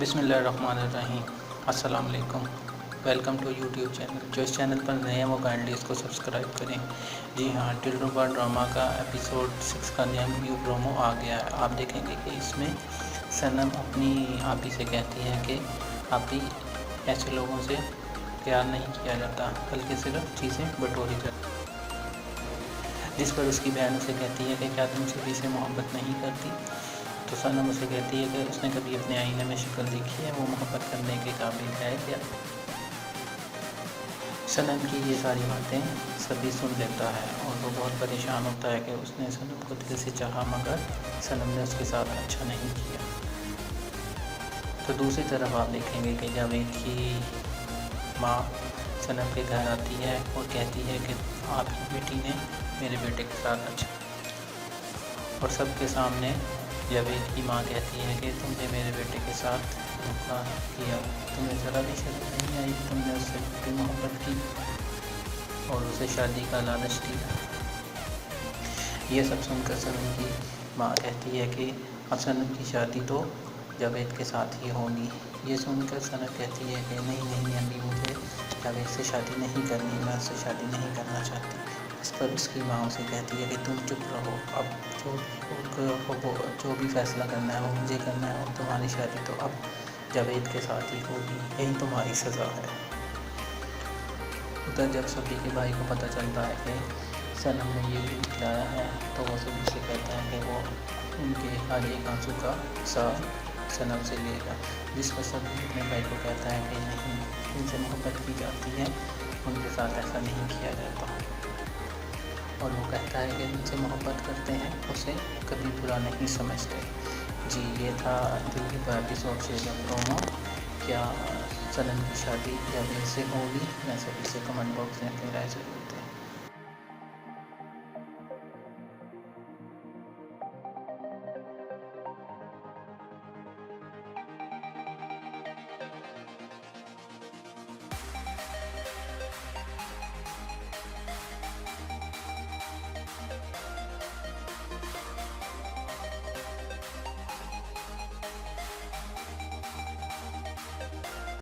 بسم اللہ الرحمن الرحیم۔ السلام علیکم، ویلکم ٹو یوٹیوب چینل۔ جو اس چینل پر نئے ہیں وہ کائنڈلی اس کو سبسکرائب کریں۔ جی ہاں، دلربا ڈرامہ کا ایپیسوڈ 6 کا نیو پرومو آ گیا ہے۔ آپ دیکھیں گے کہ اس میں صنم اپنی آپی سے کہتی ہے کہ آپی، ایسے لوگوں سے پیار نہیں کیا جاتا بلکہ صرف چیزیں بٹوری جاتی، جس پر اس کی بہن اسے کہتی ہے کہ کیا تم کسی سے محبت نہیں کرتی؟ تو صنم اسے کہتی ہے کہ اس نے کبھی اپنے آئینے میں شکل دیکھی ہے، وہ محبت کرنے کے قابل ہے کیا؟ صنم کی یہ ساری باتیں سبھی سن لیتا ہے اور وہ بہت پریشان ہوتا ہے کہ اس نے صنم کو دل سے چاہا مگر صنم نے اس کے ساتھ اچھا نہیں کیا۔ تو دوسری طرف آپ دیکھیں گے کہ جاوید کی ماں صنم کے گھر آتی ہے اور کہتی ہے کہ آپ کی بیٹی نے میرے بیٹے کے ساتھ اچھا، اور سب کے سامنے جاوید کی ماں کہتی ہے کہ تم نے میرے بیٹے کے ساتھ دھوکا کیا، تمہیں ذرا بھی شرم نہیں آئی، تم نے اس سے بھی محبت کی اور اسے شادی کا لالچ دیا۔ یہ سب سن کر صنم کی ماں کہتی ہے کہ اب صنم کی شادی تو جاوید کے ساتھ ہی ہوگی۔ یہ سن کر صنم کہتی ہے کہ نہیں امی، مجھے جاوید سے شادی نہیں کرنی، میں اس سے شادی نہیں کرنا چاہتی۔ اس پر اس کی ماں اسے کہتی ہے کہ تم چپ رہو، اب جو بھی فیصلہ کرنا ہے وہ مجھے کرنا ہے، اور تمہاری شادی تو اب جاوید کے ساتھ ہی ہوگی، یہی تمہاری سزا ہے۔ ادھر جب سبھی کے بھائی کو پتہ چلتا ہے کہ صنم نے یہ بھی کھلایا ہے تو وہ سبھی سے کہتا ہے کہ وہ ان کے ہر ایک آنسو کا حساب صنم سے لے گا، جس پر سبھی اپنے بھائی کو کہتا ہے کہ نہیں، ان سے محبت کی جاتی ہے، ان کے ساتھ ایسا نہیں کیا جاتا، اور وہ کہتا ہے کہ جن سے محبت کرتے ہیں اسے کبھی برا نہیں سمجھتے۔ جی، یہ تھا دلربا ایپیسوڈ 6 کا پرومو۔ کیا صنم کی شادی جاوید سے ہوگی؟ میں سبھی سے کمنٹ باکس میں اپنی رائے ضرور دیں۔